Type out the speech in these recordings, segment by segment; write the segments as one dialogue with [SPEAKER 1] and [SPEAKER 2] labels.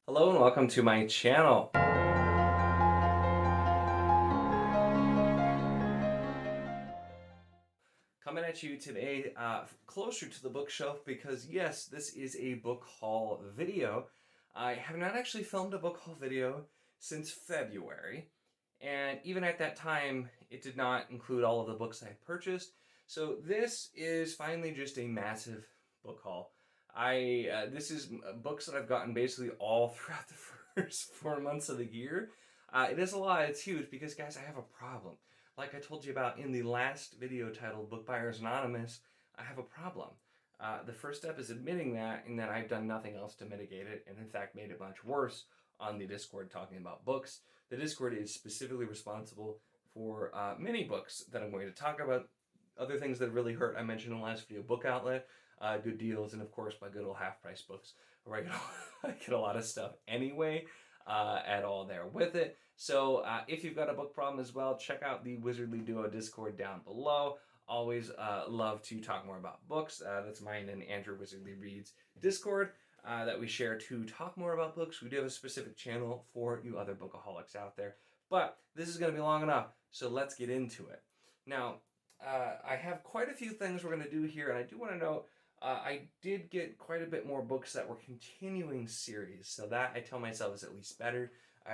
[SPEAKER 1] Hello and welcome to my channel. Coming at you today closer to the bookshelf because yes, this is a book haul video. I have not actually filmed a book haul video since February, and even at that time it did not include all of the books I had purchased. So this is finally just a massive book haul. This is books that I've gotten basically all throughout the first 4 months of the year. It is a lot, it's huge because guys, I have a problem. Like I told you about in the last video titled Book Buyers Anonymous, I have a problem. The first step is admitting that, and that I've done nothing else to mitigate it, and in fact made it much worse on the Discord talking about books. The Discord is specifically responsible for many books that I'm going to talk about. Other things that really hurt, I mentioned in the last video, Book Outlet, good deals, and of course my good old half-price books, where I get a lot of stuff anyway, at all there with it. So if you've got a book problem as well, check out the Wizardly Duo Discord down below. Always love to talk more about books. That's mine and Andrew Wizardly Reads Discord that we share to talk more about books. We do have a specific channel for you other bookaholics out there. But this is going to be long enough, so let's get into it. Now, I have quite a few things we're going to do here, and I do want to note I did get quite a bit more books that were continuing series, so that I tell myself is at least better.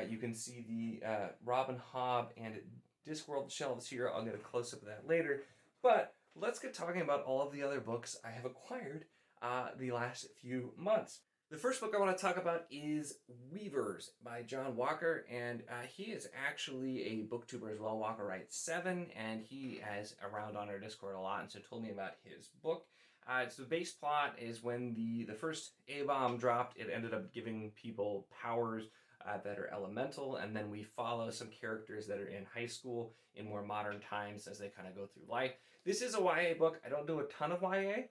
[SPEAKER 1] You can see the Robin Hobb and Discworld shelves here. I'll get a close-up of that later. But let's get talking about all of the other books I have acquired the last few months. The first book I want to talk about is Weavers by John Walker, and he is actually a booktuber as well. Walker Writes 7, and he is around on our Discord a lot, and so told me about his book. So the base plot is when the first A-bomb dropped, it ended up giving people powers that are elemental, and then we follow some characters that are in high school in more modern times as they kind of go through life. This is a YA book. I don't do a ton of YA,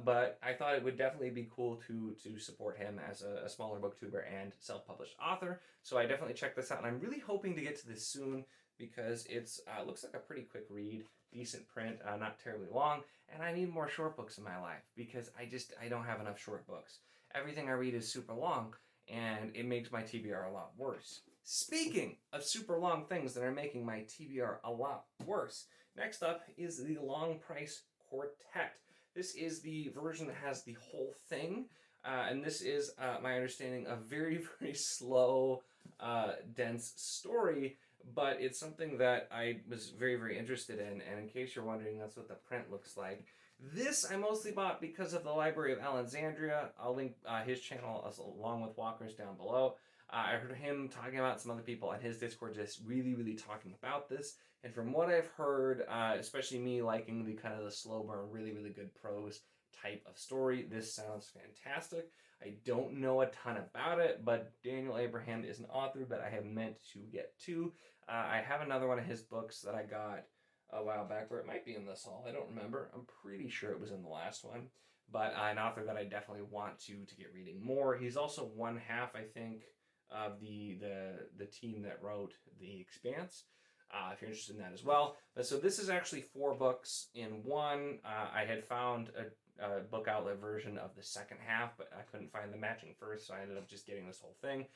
[SPEAKER 1] but I thought it would definitely be cool to support him as a smaller booktuber and self-published author. So I definitely checked this out, and I'm really hoping to get to this soon because it's looks like a pretty quick read, decent print, not terribly long, and I need more short books in my life because I don't have enough short books. Everything I read is super long, and it makes my TBR a lot worse. Speaking of super long things that are making my TBR a lot worse, next up is the Long Price Quartet. This is the version that has the whole thing, and this is, my understanding, a very, very slow, dense story, but it's something that I was very, very interested in, and in case you're wondering, that's what the print looks like. This I mostly bought because of the Library of Alexandria. I'll link his channel along with Walker's down below. I heard him talking about some other people on his Discord just really, really talking about this. And from what I've heard, especially me liking the kind of the slow burn, really, really good prose type of story, this sounds fantastic. I don't know a ton about it, but Daniel Abraham is an author that I have meant to get to. I have another one of his books that I got a while back, or it might be in this haul. I don't remember. I'm pretty sure it was in the last one, but an author that I definitely want to get reading more. He's also one half, I think, of the team that wrote The Expanse. If you're interested in that as well. But so this is actually 4 books in one. I had found a book outlet version of the second half, but I couldn't find the matching first, so I ended up just getting this whole thing.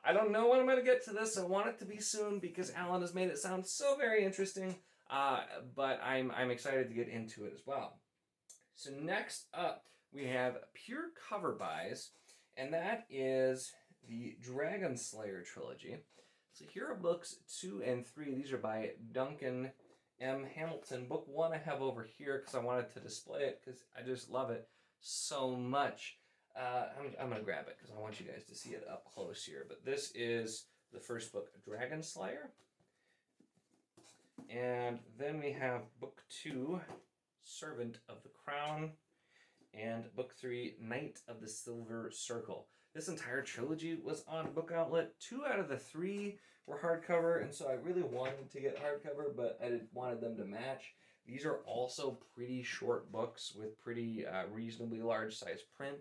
[SPEAKER 1] I don't know when I'm going to get to this. I want it to be soon because Alan has made it sound so very interesting. But I'm excited to get into it as well. So next up, we have Pure Cover Buys, and that is the Dragon Slayer trilogy. So here are books 2 and 3. These are by Duncan M. Hamilton. Book 1 I have over here because I wanted to display it because I just love it so much. I'm going to grab it because I want you guys to see it up close here. But this is the first book, Dragon Slayer. And then we have book 2, Servant of the Crown, and book 3, Knight of the Silver Circle. This entire trilogy was on Book Outlet. 2 out of the 3 were hardcover, and so I really wanted to get hardcover, but I wanted them to match. These are also pretty short books with pretty reasonably large size print.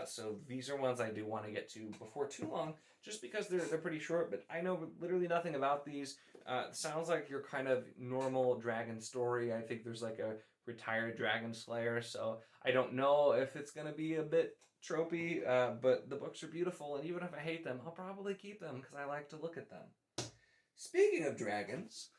[SPEAKER 1] So these are ones I do want to get to before too long, just because they're pretty short, but I know literally nothing about these. Sounds like your kind of normal dragon story. I think there's like a retired dragon slayer, so I don't know if it's going to be a bit tropey, but the books are beautiful, and even if I hate them, I'll probably keep them because I like to look at them. Speaking of dragons,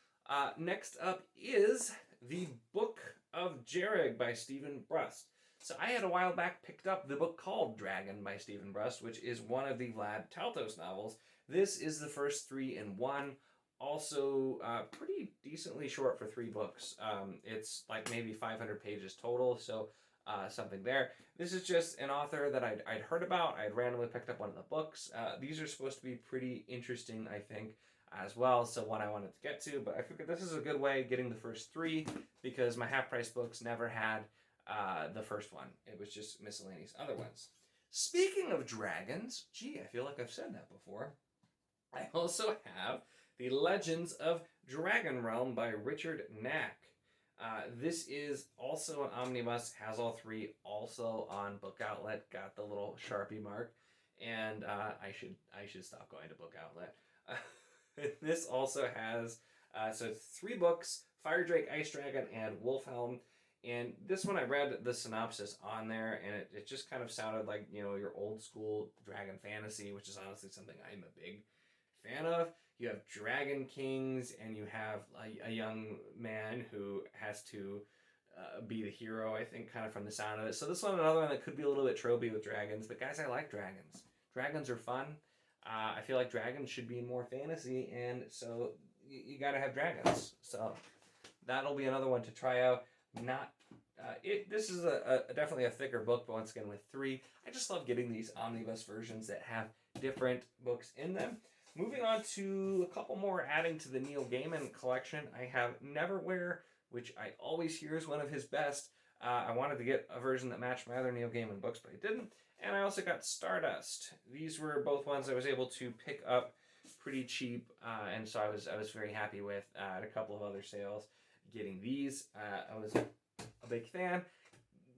[SPEAKER 1] next up is the Book of Jereg by Stephen Brust. So I had a while back picked up the book called Dragon by Stephen Brust, which is one of the Vlad Taltos novels. This is the first 3 in 1. Also, pretty decently short for 3 books. It's like maybe 500 pages total, so something there. This is just an author that I'd heard about. I'd randomly picked up one of the books. These are supposed to be pretty interesting, I think, as well, so one I wanted to get to, but I figured this is a good way of getting the first 3 because my half-price books never had the first one. It was just miscellaneous other ones. Speaking of dragons, gee, I feel like I've said that before. I also have The Legends of Dragon Realm by Richard Knack. This is also an omnibus, has all 3, also on Book Outlet, got the little Sharpie mark, and I should stop going to Book Outlet. This also has, so 3 books, Fire Drake, Ice Dragon, and Wolfhelm. And this one I read the synopsis on there, and it just kind of sounded like, you know, your old school dragon fantasy, which is honestly something I'm a big fan of. You have dragon kings, and you have a young man who has to be the hero, I think, kind of from the sound of it. So this one, another one that could be a little bit tropey with dragons, but guys, I like dragons. Dragons are fun. I feel like dragons should be in more fantasy, and so you gotta have dragons. So that'll be another one to try out. This is definitely a thicker book, but once again with 3. I just love getting these omnibus versions that have different books in them. Moving on to a couple more adding to the Neil Gaiman collection. I have Neverwhere, which I always hear is one of his best. I wanted to get a version that matched my other Neil Gaiman books, but I didn't. And I also got Stardust. These were both ones I was able to pick up pretty cheap, and so I was very happy with at a couple of other sales getting these. I was a big fan.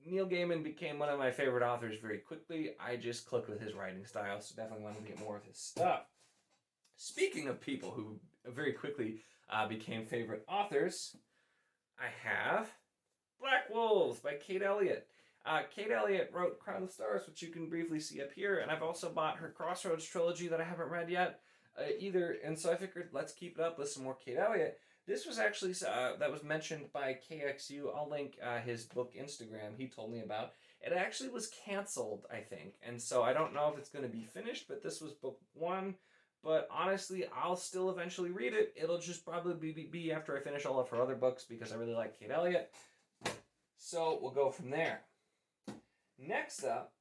[SPEAKER 1] Neil Gaiman became one of my favorite authors very quickly. I just clicked with his writing style, so definitely wanted to get more of his stuff. Speaking of people who very quickly became favorite authors, I have Black Wolves by Kate Elliott. Kate Elliott wrote Crown of Stars, which you can briefly see up here, and I've also bought her Crossroads trilogy that I haven't read yet either, and so I figured let's keep it up with some more Kate Elliott. This was actually, that was mentioned by KXU. I'll link his book Instagram he told me about. It actually was canceled, I think, and so I don't know if it's going to be finished, but this was book 1. But honestly, I'll still eventually read it. It'll just probably be after I finish all of her other books because I really like Kate Elliott. So we'll go from there. Next up,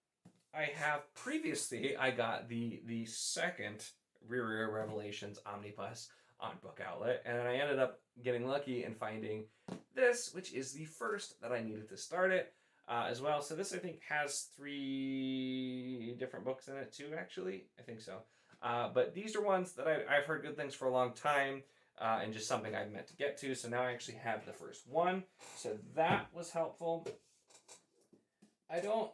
[SPEAKER 1] I have previously, I got the second Rear Revelations omnibus on Book Outlet, and I ended up getting lucky and finding this, which is the first that I needed to start it as well. So this, I think, has 3 different books in it too, actually. I think so. But these are ones that I've heard good things for a long time, and just something I've meant to get to. So now I actually have the first one. So that was helpful. I don't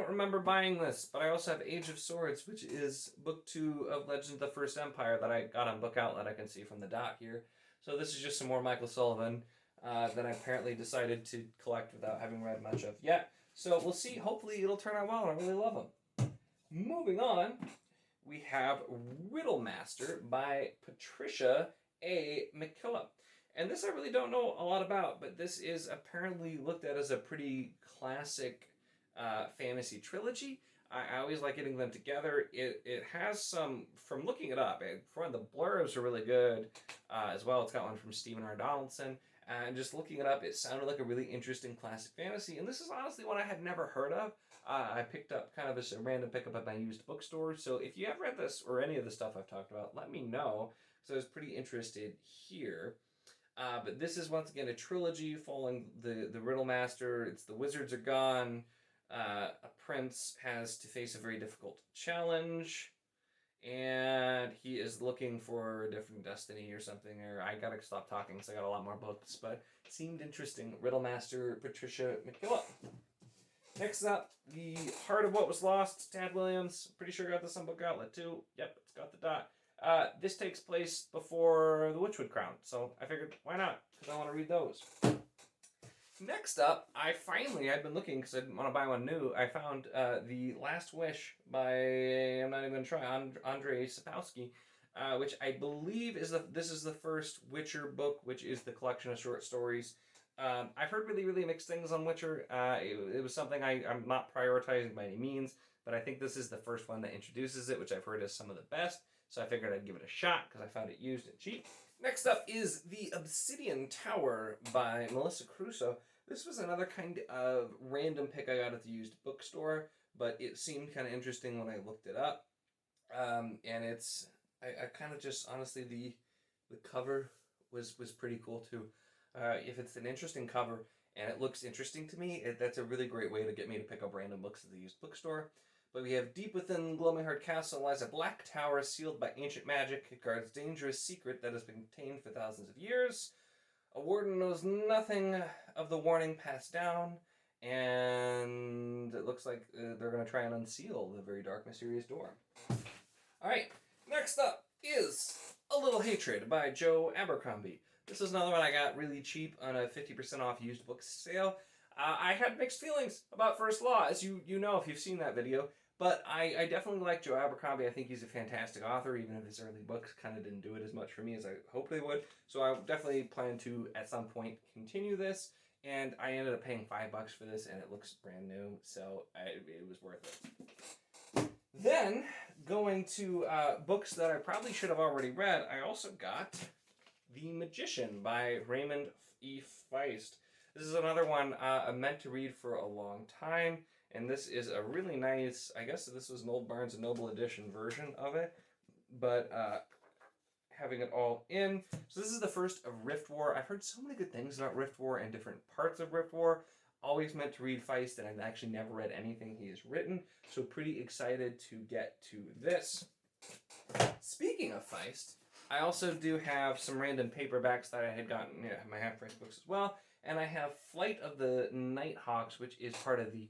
[SPEAKER 1] remember buying this, but I also have Age of Swords, which is book 2 of Legends of the First Empire that I got on Book Outlet. I can see from the dock here. So this is just some more Michael Sullivan that I apparently decided to collect without having read much of yet. So we'll see. Hopefully it'll turn out well. I really love them. Moving on, we have Riddle Master by Patricia A. McKillop. And this I really don't know a lot about, but this is apparently looked at as a pretty classic fantasy trilogy. I always like getting them together. It has some, from looking it up, the blurbs are really good as well. It's got one from Stephen R. Donaldson. And just looking it up, it sounded like a really interesting classic fantasy. And this is honestly one I had never heard of. I picked up kind of as a random pickup at my used bookstore. So if you have read this or any of the stuff I've talked about, let me know. So I was pretty interested here. But this is once again a trilogy following the Riddle Master. It's the wizards are gone. A prince has to face a very difficult challenge. And he is looking for a different destiny or something. Or I gotta stop talking because I got a lot more books. But it seemed interesting. Riddle Master, Patricia McKillop. Next up, The Heart of What Was Lost, Tad Williams. Pretty sure I got this on Book Outlet too. Yep, it's got the dot. This takes place before the Witchwood Crown. So I figured, why not? Because I want to read those. Next up, I'd been looking because I didn't want to buy one new. I found The Last Wish by, I'm not even going to try, Andrzej Sapkowski, which I believe this is the first Witcher book, which is the collection of short stories. I've heard really, really mixed things on Witcher. It was something I'm not prioritizing by any means, but I think this is the first one that introduces it, which I've heard is some of the best. So I figured I'd give it a shot because I found it used and cheap. Next up is The Obsidian Tower by Melissa Crusoe. This was another kind of random pick I got at the used bookstore, but it seemed kind of interesting when I looked it up. And it's, I kind of just, honestly, the cover was pretty cool too. If it's an interesting cover and it looks interesting to me, that's a really great way to get me to pick up random books at the used bookstore. But we have deep within Gloamingheart Castle lies a black tower sealed by ancient magic. It guards a dangerous secret that has been contained for thousands of years. A warden knows nothing of the warning passed down, and it looks like they're going to try and unseal the very dark, mysterious door. Alright, next up is A Little Hatred by Joe Abercrombie. This is another one I got really cheap on a 50% off used book sale. I had mixed feelings about First Law, as you know if you've seen that video. But I definitely like Joe Abercrombie. I think he's a fantastic author, even if his early books kind of didn't do it as much for me as I hoped they would. So I definitely plan to, at some point, continue this. And I ended up paying $5 for this, and it looks brand new, so it was worth it. Then, going to books that I probably should have already read, I also got The Magician by Raymond E. Feist. This is another one I meant to read for a long time. And this is a really nice, I guess this was an old Barnes & Noble edition version of it, but having it all in. So this is the first of Rift War. I've heard so many good things about Rift War and different parts of Rift War. Always meant to read Feist, and I've actually never read anything he has written, so pretty excited to get to this. Speaking of Feist, I also do have some random paperbacks that I had gotten, my half-price books as well, and I have Flight of the Nighthawks, which is part of the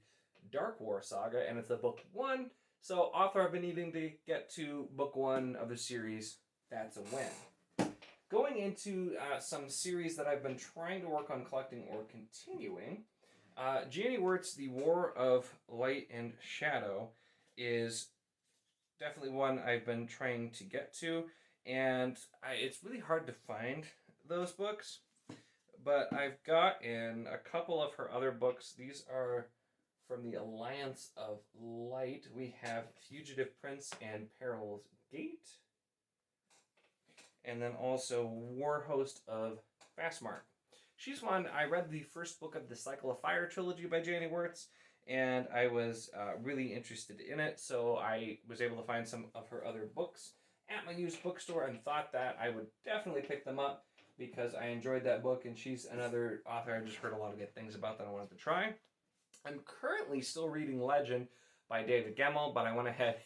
[SPEAKER 1] Dark War saga, and it's a book 1. So, author I've been needing to get to book 1 of the series. That's a win. Going into some series that I've been trying to work on collecting or continuing, Janie Wirt's The War of Light and Shadow is definitely one I've been trying to get to, and it's really hard to find those books, but I've gotten a couple of her other books. These are from the Alliance of Light. We have Fugitive Prince and Peril's Gate. And then also Warhost of Fastmark. She's one, I read the first book of the Cycle of Fire trilogy by Janie Wirtz, and I was really interested in it, so I was able to find some of her other books at my used bookstore and thought that I would definitely pick them up because I enjoyed that book, and she's another author I just heard a lot of good things about that I wanted to try. I'm currently still reading Legend by David Gemmell, but I went ahead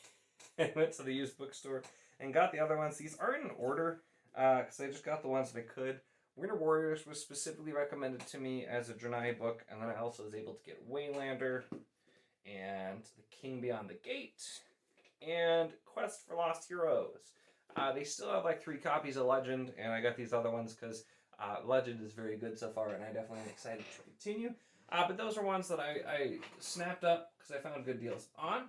[SPEAKER 1] and went to the used bookstore and got the other ones. These aren't in order, because I just got the ones that I could. Winter Warriors was specifically recommended to me as a Draenei book, and then I also was able to get Waylander, and The King Beyond the Gate, and Quest for Lost Heroes. They still have like 3 copies of Legend, and I got these other ones because Legend is very good so far, and I definitely am excited to continue. But those are ones that I snapped up because I found good deals on.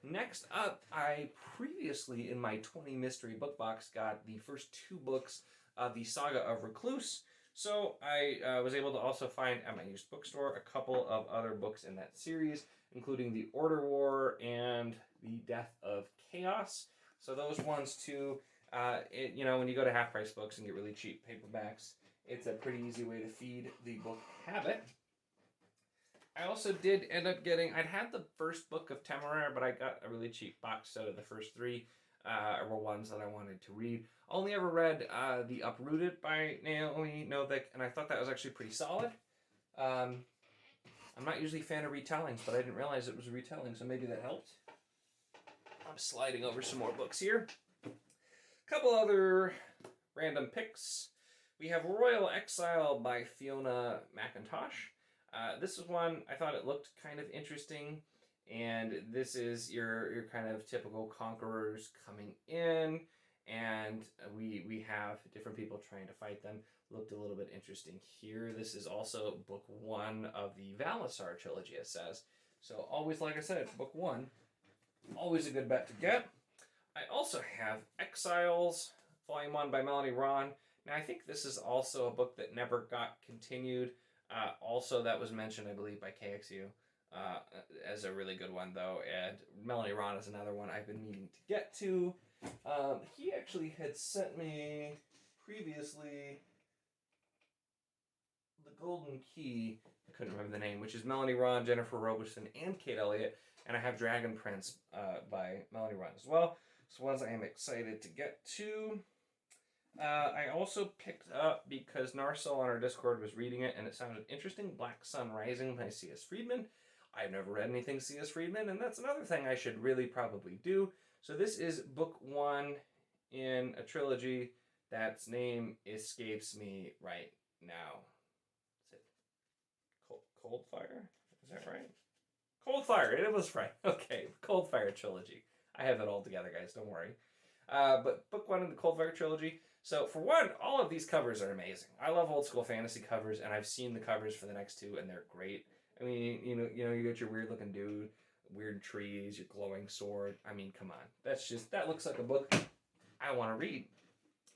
[SPEAKER 1] Next up, I previously, in my 20 mystery book box, got the first 2 books of the Saga of Recluse. So I was able to also find at my used bookstore a couple of other books in that series, including The Order War and The Death of Chaos. So those ones too, when you go to half-price books and get really cheap paperbacks, it's a pretty easy way to feed the book habit. I also did end up getting, I'd had the first book of Temeraire, but I got a really cheap box set of the first 3 were ones that I wanted to read. Only ever read The Uprooted by Naomi Novik, and I thought that was actually pretty solid. I'm not usually a fan of retellings, but I didn't realize it was a retelling, so maybe that helped. I'm sliding over some more books here. A couple other random picks. We have Royal Exile by Fiona McIntosh. This is one, I thought it looked kind of interesting, and this is your kind of typical conquerors coming in, and we have different people trying to fight them. Looked a little bit interesting here. This is also book 1 of the Valisar trilogy, it says. So always, like I said, book 1, always a good bet to get. I also have Exiles, Volume 1 by Melanie Ron. Now, I think this is also a book that never got continued. Also, that was mentioned, I believe, by KXU as a really good one, though. And Melanie Ron is another one I've been meaning to get to. He actually had sent me previously The Golden Key. I couldn't remember the name, which is Melanie Ron, Jennifer Roberson, and Kate Elliott. And I have Dragon Prince by Melanie Ron as well. So ones I am excited to get to. I also picked up, because Narcel on our Discord was reading it and it sounded interesting, Black Sun Rising by C.S. Friedman. I've never read anything C.S. Friedman, and that's another thing I should really probably do. So this is book 1 in a trilogy that's name escapes me right now. Is it Coldfire? Is that right? Coldfire, it was right. Okay, Coldfire trilogy. I have it all together, guys, don't worry. But book 1 in the Coldfire trilogy. So for one, all of these covers are amazing. I love old school fantasy covers, and I've seen the covers for the next 2, and they're great. I mean, you know, you got your weird looking dude, weird trees, your glowing sword. I mean, come on, that looks like a book I want to read.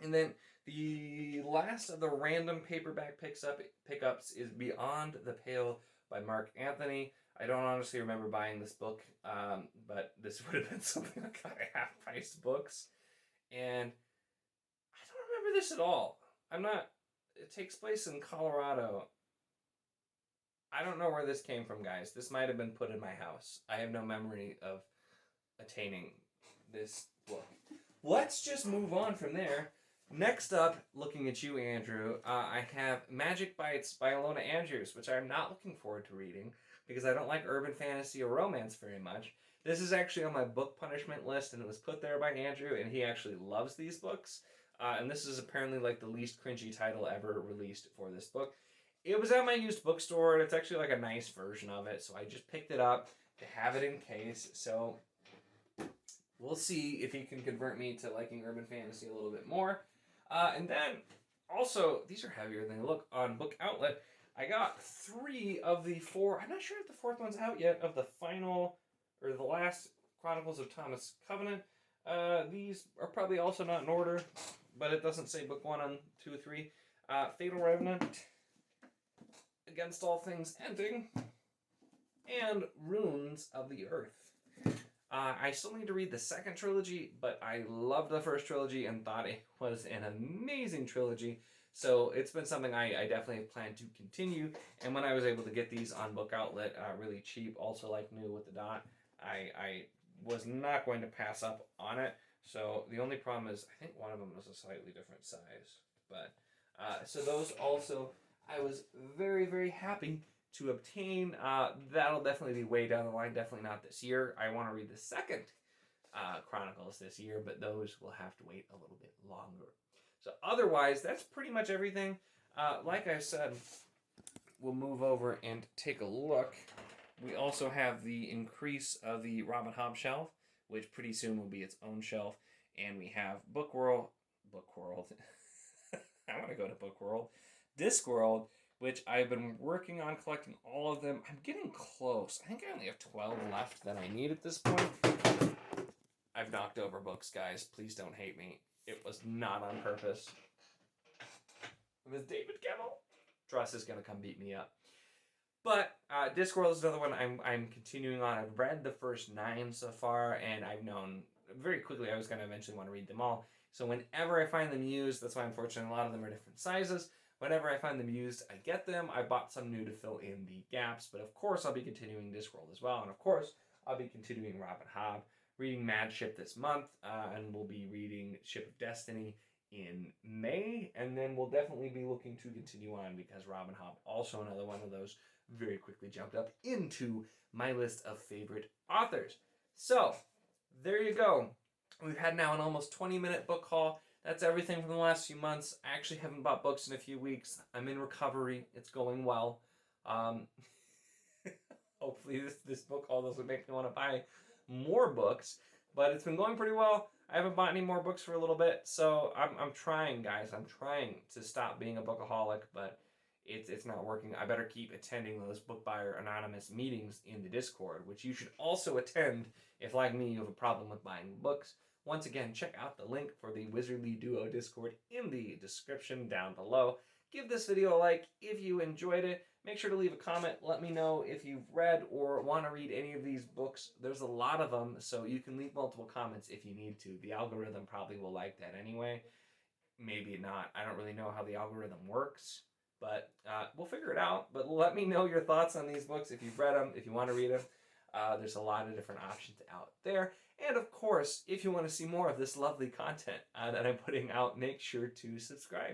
[SPEAKER 1] And then the last of the random paperback pickups is Beyond the Pale by Mark Anthony. I don't honestly remember buying this book, but this would have been something like a half-priced books, and remember this at all. It takes place in Colorado. I don't know where this came from, guys. This might have been put in my house. I have no memory of attaining this book. Let's just move on from there. Next up, looking at you, Andrew, I have Magic Bites by Alona Andrews, which I'm not looking forward to reading because I don't like urban fantasy or romance very much. This is actually on my book punishment list, and it was put there by Andrew, and he actually loves these books. And this is apparently like the least cringy title ever released for this book. It was at my used bookstore, and it's actually like a nice version of it, so I just picked it up to have it in case. So we'll see if he can convert me to liking urban fantasy a little bit more. And then also, these are heavier than they look on Book Outlet. I got 3 of the 4, I'm not sure if the 4th one's out yet, of the final, or the last Chronicles of Thomas Covenant. These are probably also not in order, but it doesn't say book 1 on 2 or 3. Fatal Revenant, Against All Things Ending, and Runes of the Earth. I still need to read the second trilogy, but I loved the first trilogy and thought it was an amazing trilogy. So it's been something I definitely plan to continue. And when I was able to get these on Book Outlet really cheap, also like new with the dot, I was not going to pass up on it. So the only problem is I think one of them was a slightly different size. But so those also I was very, very happy to obtain. That'll definitely be way down the line. Definitely not this year. I want to read the second Chronicles this year, but those will have to wait a little bit longer. So otherwise, that's pretty much everything. Like I said, we'll move over and take a look. We also have the increase of the Robin Hobb shelf, which pretty soon will be its own shelf. And we have Bookworld. I want to go to Bookworld. Discworld, which I've been working on collecting all of them. I'm getting close. I think I only have 12 left that I need at this point. I've knocked over books, guys. Please don't hate me. It was not on purpose. It was David Gemmell. Truss is going to come beat me up. But Discworld is another one I'm continuing on. I've read the first 9 so far, and I've known very quickly I was going to eventually want to read them all. So whenever I find them used, that's why unfortunately a lot of them are different sizes. Whenever I find them used, I get them. I bought some new to fill in the gaps, but of course I'll be continuing Discworld as well, and of course I'll be continuing Robin Hobb, reading Mad Ship this month, and we'll be reading Ship of Destiny in May, and then we'll definitely be looking to continue on because Robin Hobb, also another one of those, very quickly jumped up into my list of favorite authors. So, there you go. We've had now an almost 20-minute book haul. That's everything from the last few months. I actually haven't bought books in a few weeks. I'm in recovery. It's going well. Hopefully this book haul doesn't make me want to buy more books, but it's been going pretty well. I haven't bought any more books for a little bit, so I'm trying, guys. I'm trying to stop being a bookaholic, but it's not working. I better keep attending those Book Buyer Anonymous meetings in the Discord, which you should also attend if, like me, you have a problem with buying books. Once again, check out the link for the Wizardly Duo Discord in the description down below. Give this video a like if you enjoyed it. Make sure to leave a comment. Let me know if you've read or want to read any of these books. There's a lot of them, so you can leave multiple comments if you need to. The algorithm probably will like that anyway. Maybe not. I don't really know how the algorithm works, but we'll figure it out. But let me know your thoughts on these books if you've read them, if you want to read them. There's a lot of different options out there. And of course, if you want to see more of this lovely content that I'm putting out, make sure to subscribe.